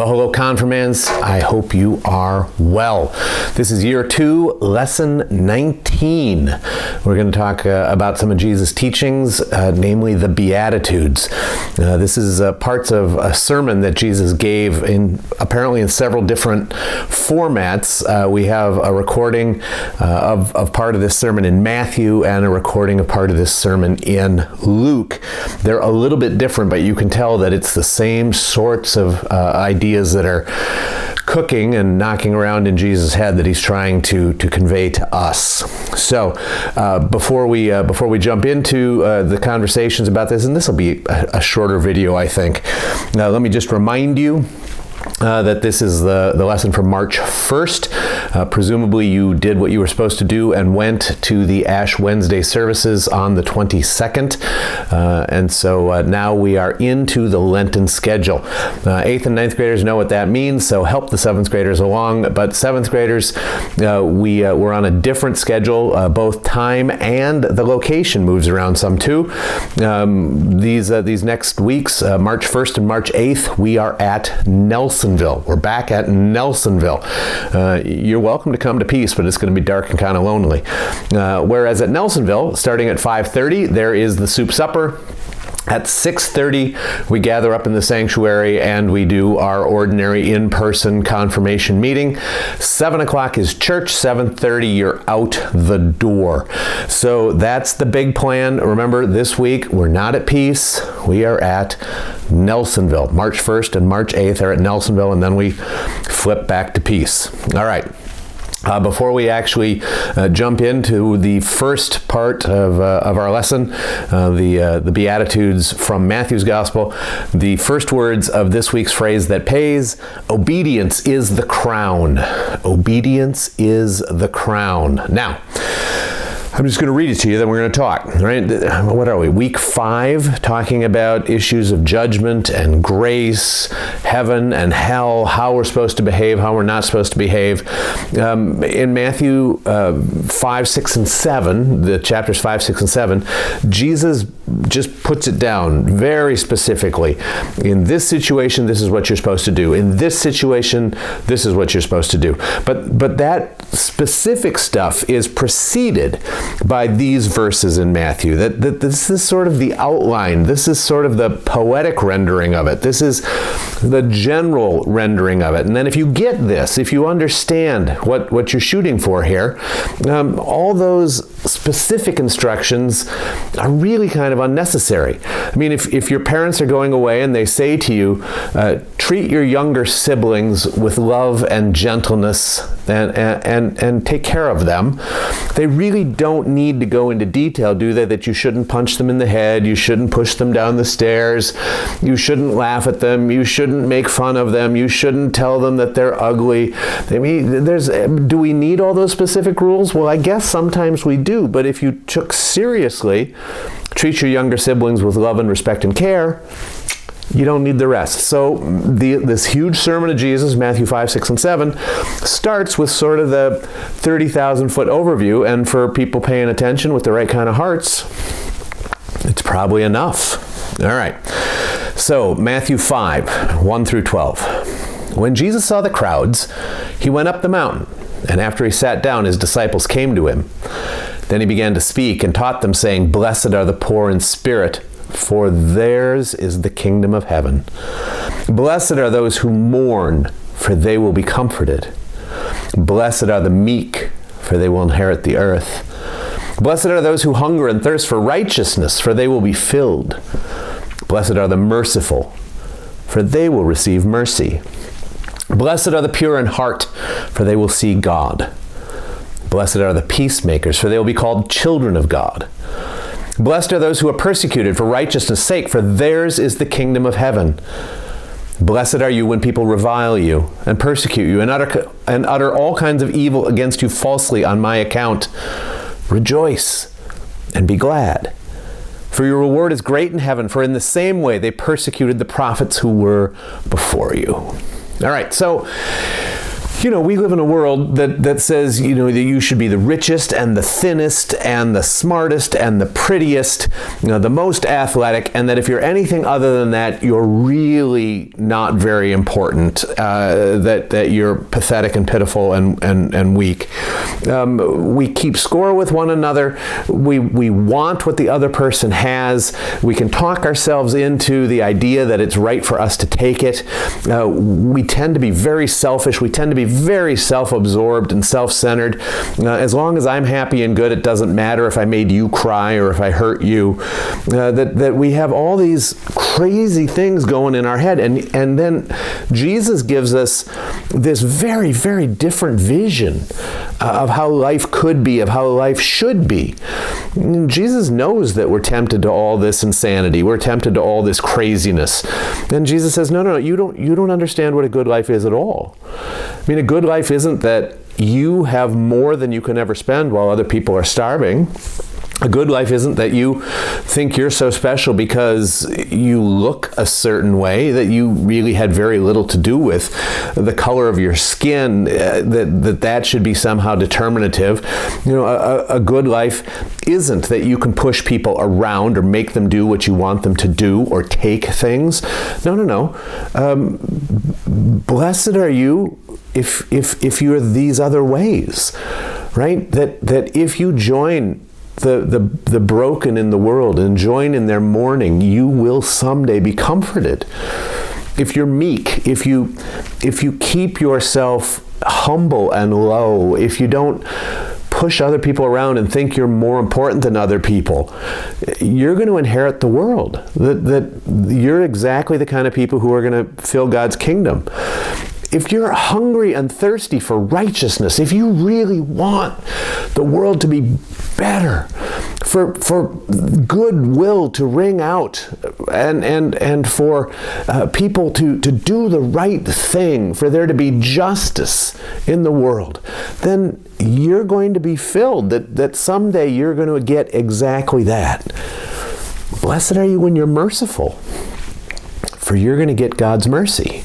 Well, hello, confirmands. I hope you are well. This is year 2, lesson 19. We're going to talk about some of Jesus' teachings, namely the Beatitudes. This is parts of a sermon that Jesus gave apparently in several different formats. We have a recording of part of this sermon in Matthew and a recording of part of this sermon in Luke. They're a little bit different, but you can tell that it's the same sorts of ideas that are cooking and knocking around in Jesus' head that he's trying to convey to us. So before we jump into the conversations about this, and this will be a shorter video, I think, let me just remind you that this is the lesson from March 1st. Presumably you did what you were supposed to do and went to the Ash Wednesday services on the 22nd. And so now we are into the Lenten schedule. 8th and 9th graders know what that means, so help the 7th graders along. But 7th graders, we're on a different schedule. Both time and the location moves around some too. These next weeks, March 1st and March 8th, we are at Nelsonville. We're back at Nelsonville. You're welcome to come to Peace, but it's going to be dark and kind of lonely. Whereas at Nelsonville, starting at 5:30, there is the soup supper. At 6:30, we gather up in the sanctuary and we do our ordinary in-person confirmation meeting. 7 o'clock is church. 7:30, you're out the door. So that's the big plan. Remember, this week, we're not at Peace. We are at Nelsonville. March 1st and March 8th are at Nelsonville, and then we flip back to Peace. All right. Before we actually jump into the first part of our lesson, the Beatitudes from Matthew's Gospel, the first words of this week's phrase that pays: obedience is the crown. Obedience is the crown. Now, I'm just going to read it to you, then we're going to talk. Right? What are we? Week 5, talking about issues of judgment and grace, heaven and hell, how we're supposed to behave, how we're not supposed to behave. In Matthew 5, 6, and 7, the chapters 5, 6, and 7, Jesus just puts it down very specifically. In this situation, this is what you're supposed to do. In this situation, this is what you're supposed to do. But that specific stuff is preceded by these verses in Matthew. That this is sort of the outline. This is sort of the poetic rendering of it. This is the general rendering of it. And then if you get this, if you understand what you're shooting for here, all those specific instructions are really kind of unnecessary. I mean, if your parents are going away and they say to you, treat your younger siblings with love and gentleness and take care of them, they really don't need to go into detail, do they, that you shouldn't punch them in the head, you shouldn't push them down the stairs, you shouldn't laugh at them, you shouldn't make fun of them, you shouldn't tell them that they're ugly. I mean, do we need all those specific rules? Well, I guess sometimes we do, but if you took seriously, treat your younger siblings with love and respect and care, you don't need the rest. So this huge sermon of Jesus, Matthew 5, 6, and 7, starts with sort of the 30,000-foot overview, and for people paying attention with the right kind of hearts, it's probably enough. All right. So Matthew 5, 1 through 12. When Jesus saw the crowds, he went up the mountain, and after he sat down, his disciples came to him. Then he began to speak and taught them, saying, "Blessed are the poor in spirit, for theirs is the kingdom of heaven. Blessed are those who mourn, for they will be comforted. Blessed are the meek, for they will inherit the earth. Blessed are those who hunger and thirst for righteousness, for they will be filled. Blessed are the merciful, for they will receive mercy. Blessed are the pure in heart, for they will see God. Blessed are the peacemakers, for they will be called children of God. Blessed are those who are persecuted for righteousness' sake, for theirs is the kingdom of heaven. Blessed are you when people revile you and persecute you and utter all kinds of evil against you falsely on my account. Rejoice and be glad, for your reward is great in heaven, for in the same way they persecuted the prophets who were before you." All right, so We live in a world that says, that you should be the richest and the thinnest and the smartest and the prettiest, the most athletic, and that if you're anything other than that, you're really not very important, that you're pathetic and pitiful and weak. We keep score with one another. We want what the other person has. We can talk ourselves into the idea that it's right for us to take it. We tend to be very selfish. We tend to be very self-absorbed and self-centered. As long as I'm happy and good, it doesn't matter if I made you cry or if I hurt you. That we have all these crazy things going in our head. And then Jesus gives us this very, very different vision of how life could be, of how life should be. And Jesus knows that we're tempted to all this insanity. We're tempted to all this craziness. And Jesus says, no, you don't understand what a good life is at all. A good life isn't that you have more than you can ever spend while other people are starving. A good life isn't that you think you're so special because you look a certain way, that you really had very little to do with the color of your skin, that should be somehow determinative. A good life isn't that you can push people around or make them do what you want them to do or take things. No. Blessed are you if you're these other ways, right? That if you join the broken in the world and join in their mourning, you will someday be comforted. If you're meek, if you keep yourself humble and low, if you don't push other people around and think you're more important than other people, you're going to inherit the world. That you're exactly the kind of people who are going to fill God's kingdom. If you're hungry and thirsty for righteousness, if you really want the world to be better, for goodwill to ring out, and for people to do the right thing, for there to be justice in the world, then you're going to be filled, that someday you're going to get exactly that. Blessed are you when you're merciful, for you're going to get God's mercy.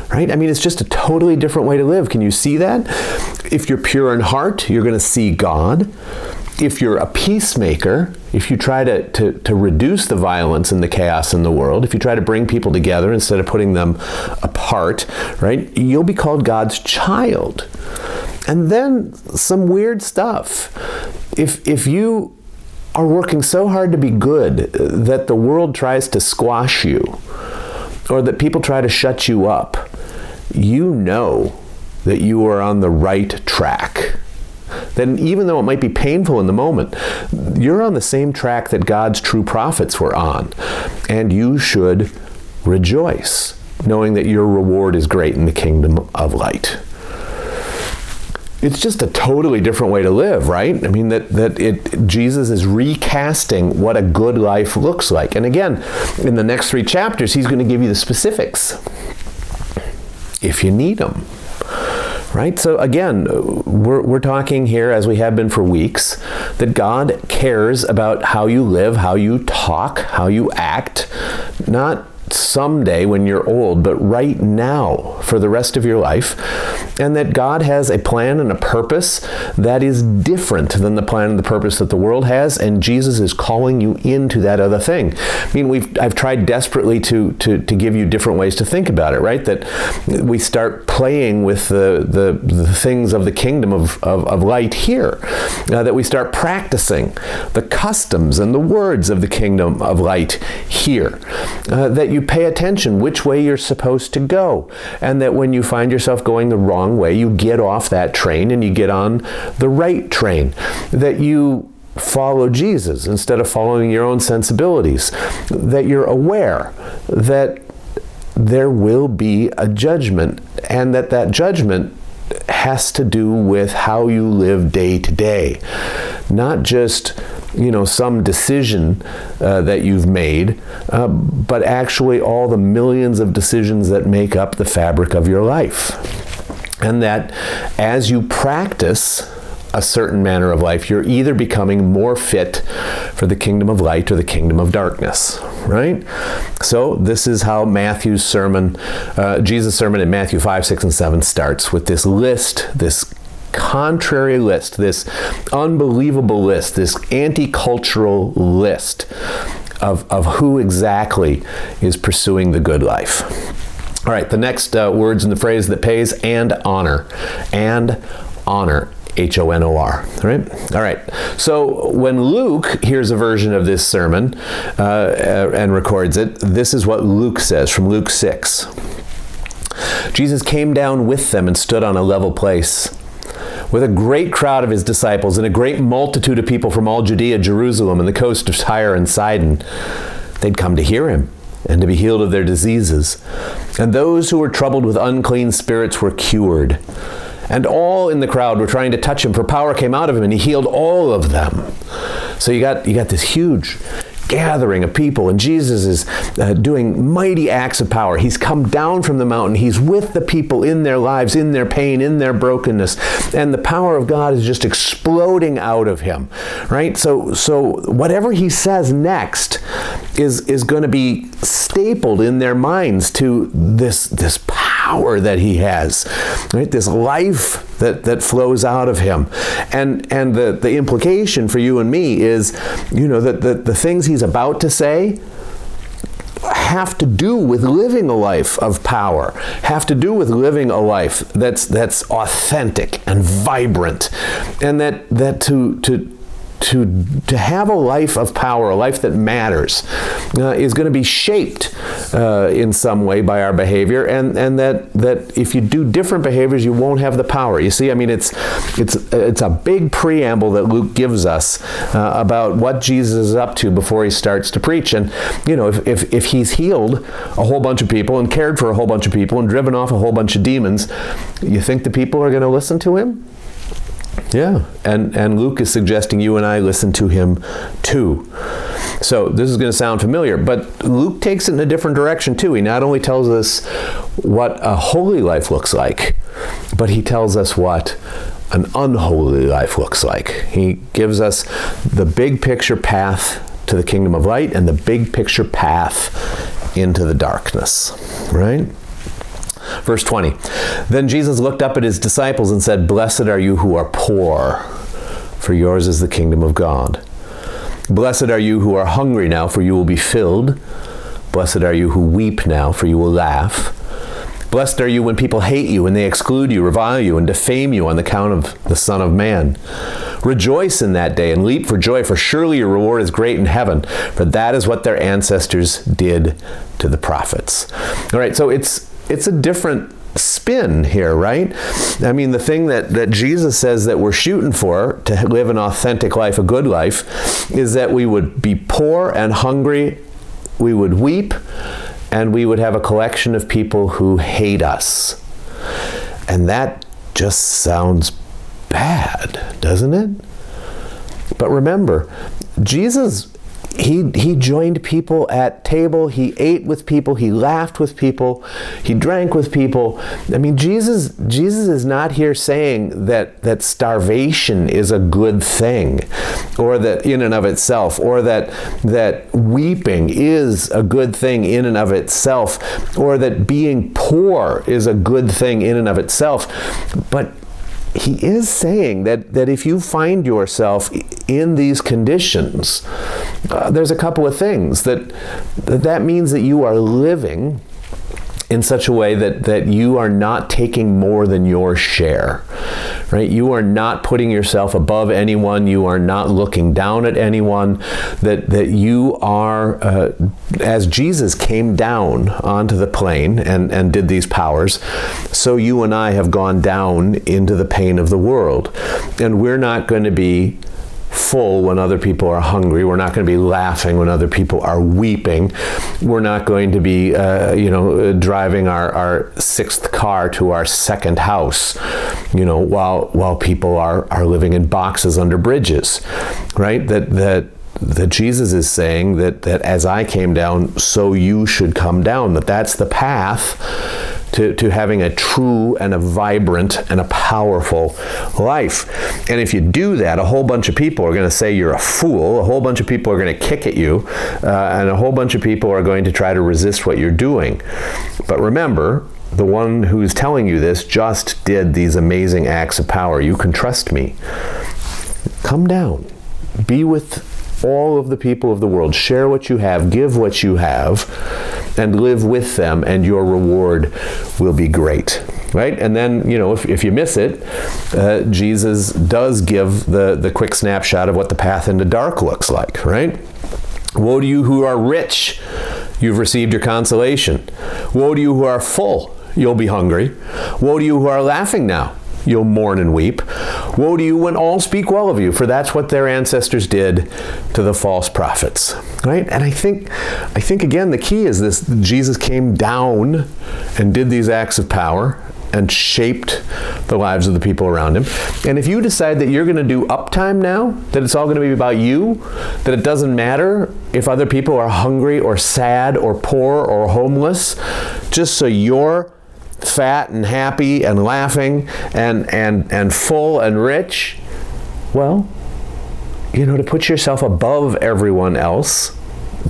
Right? It's just a totally different way to live. Can you see that? If you're pure in heart, you're going to see God. If you're a peacemaker, if you try to reduce the violence and the chaos in the world, if you try to bring people together instead of putting them apart, right, you'll be called God's child. And then some weird stuff. If you are working so hard to be good that the world tries to squash you, or that people try to shut you up, you know that you are on the right track. Then even though it might be painful in the moment, you're on the same track that God's true prophets were on. And you should rejoice, knowing that your reward is great in the kingdom of light. It's just a totally different way to live, right? Jesus is recasting what a good life looks like. And again, in the next 3 chapters, he's going to give you the specifics if you need them, right? So again, we're talking here, as we have been for weeks, that God cares about how you live, how you talk, how you act, not someday when you're old, but right now for the rest of your life, and that God has a plan and a purpose that is different than the plan and the purpose that the world has, and Jesus is calling you into that other thing. I've tried desperately to give you different ways to think about it, right? That we start playing with the things of the kingdom of light here, that we start practicing the customs and the words of the kingdom of light here, that you pay attention which way you're supposed to go, and that when you find yourself going the wrong way, you get off that train and you get on the right train, that you follow Jesus instead of following your own sensibilities, that you're aware that there will be a judgment, and that judgment has to do with how you live day to day, not just some decision that you've made, but actually all the millions of decisions that make up the fabric of your life. And that as you practice a certain manner of life, you're either becoming more fit for the kingdom of light or the kingdom of darkness. right? So this is how Matthew's sermon, Jesus' sermon in Matthew 5, 6, and 7 starts, with this list, this contrary list, this unbelievable list, this anti-cultural list of who exactly is pursuing the good life. All right, the next words in the phrase that pays, and honor. And honor. H-O-N-O-R, right? All right, so when Luke hears a version of this sermon and records it, this is what Luke says from Luke 6. Jesus came down with them and stood on a level place with a great crowd of his disciples and a great multitude of people from all Judea, Jerusalem, and the coast of Tyre and Sidon. They'd come to hear him and to be healed of their diseases. And those who were troubled with unclean spirits were cured. And all in the crowd were trying to touch him, for power came out of him, and he healed all of them. So you got this huge gathering of people, and Jesus is doing mighty acts of power. He's come down from the mountain. He's with the people in their lives, in their pain, in their brokenness, and the power of God is just exploding out of him, right? So whatever he says next is going to be stapled in their minds to this power that he has, right? This life that flows out of him. And the implication for you and me is, that the things he's about to say have to do with living a life of power, have to do with living a life that's authentic and vibrant, and that to have a life of power, a life that matters, is going to be shaped in some way by our behavior, and that if you do different behaviors, you won't have the power. You see, I mean, it's a big preamble that Luke gives us about what Jesus is up to before he starts to preach. And if he's healed a whole bunch of people and cared for a whole bunch of people and driven off a whole bunch of demons, you think the people are going to listen to him? Yeah, and Luke is suggesting you and I listen to him too. So this is going to sound familiar, but Luke takes it in a different direction too. He not only tells us what a holy life looks like, but he tells us what an unholy life looks like. He gives us the big picture path to the kingdom of light and the big picture path into the darkness, right? Verse 20, then Jesus looked up at his disciples and said, "Blessed are you who are poor, for yours is the kingdom of God. Blessed are you who are hungry now, for you will be filled. Blessed are you who weep now, for you will laugh. Blessed are you when people hate you, and they exclude you, revile you, and defame you on the account of the Son of Man. Rejoice in that day and leap for joy, for surely your reward is great in heaven, for that is what their ancestors did to the prophets." All right, so it's a different spin here, right? I mean, the thing that Jesus says that we're shooting for to live an authentic life, a good life, is that we would be poor and hungry, we would weep, and we would have a collection of people who hate us. And that just sounds bad, doesn't it? But remember, Jesus, he joined people at table, he ate with people, he laughed with people, he drank with people. I mean, Jesus is not here saying that starvation is a good thing, or that in and of itself, or that weeping is a good thing in and of itself, or that being poor is a good thing in and of itself. But he is saying that if you find yourself in these conditions, there's a couple of things that means that you are living in such a way that you are not taking more than your share, right? You are not putting yourself above anyone. You are not looking down at anyone. That you are, as Jesus came down onto the plane and did these powers, so you and I have gone down into the pain of the world. And we're not going to be full when other people are hungry. We're not going to be laughing when other people are weeping. We're not going to be, driving our sixth car to our second house, while people are living in boxes under bridges, right? That Jesus is saying that as I came down, so you should come down. That's the path to having a true and a vibrant and a powerful life. And if you do that, a whole bunch of people are going to say you're a fool, a whole bunch of people are going to kick at you, and a whole bunch of people are going to try to resist what you're doing. But remember, the one who's telling you this just did these amazing acts of power. You can trust me. Come down. Be with all of the people of the world. Share what you have, give what you have, and live with them, and your reward will be great. Right? And then, if you miss it, Jesus does give the quick snapshot of what the path into dark looks like, right? Woe to you who are rich, you've received your consolation. Woe to you who are full, you'll be hungry. Woe to you who are laughing now, you'll mourn and weep. Woe to you when all speak well of you, for that's what their ancestors did to the false prophets. Right? And I think again, the key is this: Jesus came down and did these acts of power and shaped the lives of the people around him. And if you decide that you're going to do uptime now, that it's all going to be about you, that it doesn't matter if other people are hungry or sad or poor or homeless, just so you're fat and happy and laughing and full and rich, well, to put yourself above everyone else,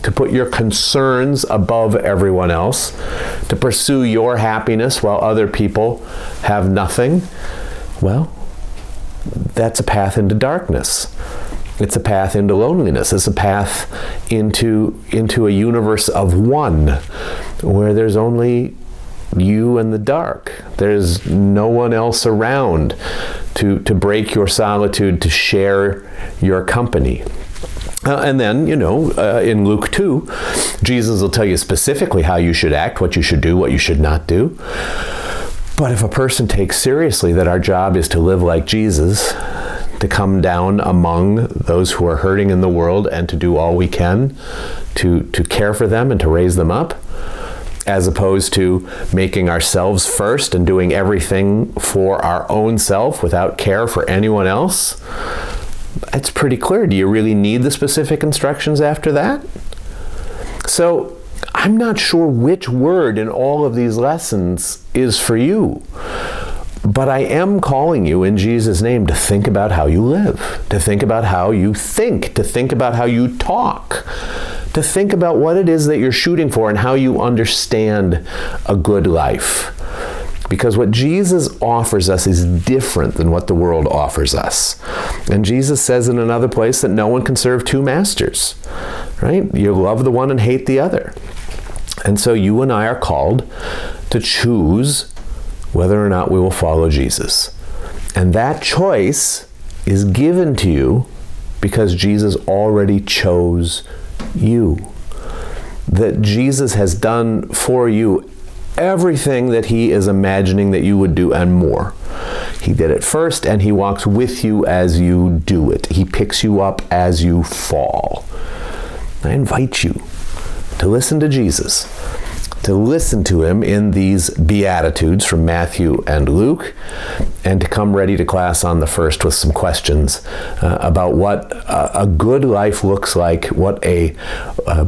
to put your concerns above everyone else, to pursue your happiness while other people have nothing, well, that's a path into darkness. It's a path into loneliness. It's a path into a universe of one, where there's only you and the dark. There's no one else around to break your solitude, to share your company. And then, in Luke 2, Jesus will tell you specifically how you should act, what you should do, what you should not do. But if a person takes seriously that our job is to live like Jesus, to come down among those who are hurting in the world and to do all we can to care for them and to raise them up, as opposed to making ourselves first and doing everything for our own self without care for anyone else, it's pretty clear. Do you really need the specific instructions after that? So I'm not sure which word in all of these lessons is for you, but I am calling you in Jesus' name to think about how you live, to think about how you think, to think about how you talk, to think about what it is that you're shooting for and how you understand a good life. Because what Jesus offers us is different than what the world offers us. And Jesus says in another place that no one can serve two masters, right? You love the one and hate the other. And so you and I are called to choose whether or not we will follow Jesus. And that choice is given to you because Jesus already chose you. That Jesus has done for you everything that he is imagining that you would do and more. He did it first, and he walks with you as you do it. He picks you up as you fall. I invite you to listen to Jesus, to listen to him in these Beatitudes from Matthew and Luke, and to come ready to class on the first with some questions about what a good life looks like, what a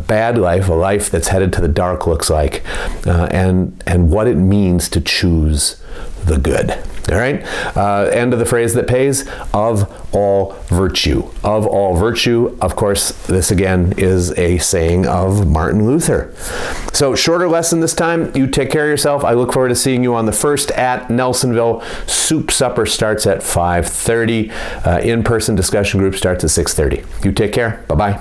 bad life, a life that's headed to the dark looks like, and what it means to choose the good. All right? End of the phrase that pays, of all virtue. Of all virtue, of course, this again is a saying of Martin Luther. So shorter lesson this time. You take care of yourself. I look forward to seeing you on the first at Nelsonville. Soup supper starts at 5:30. In-person discussion group starts at 6:30. You take care. Bye-bye.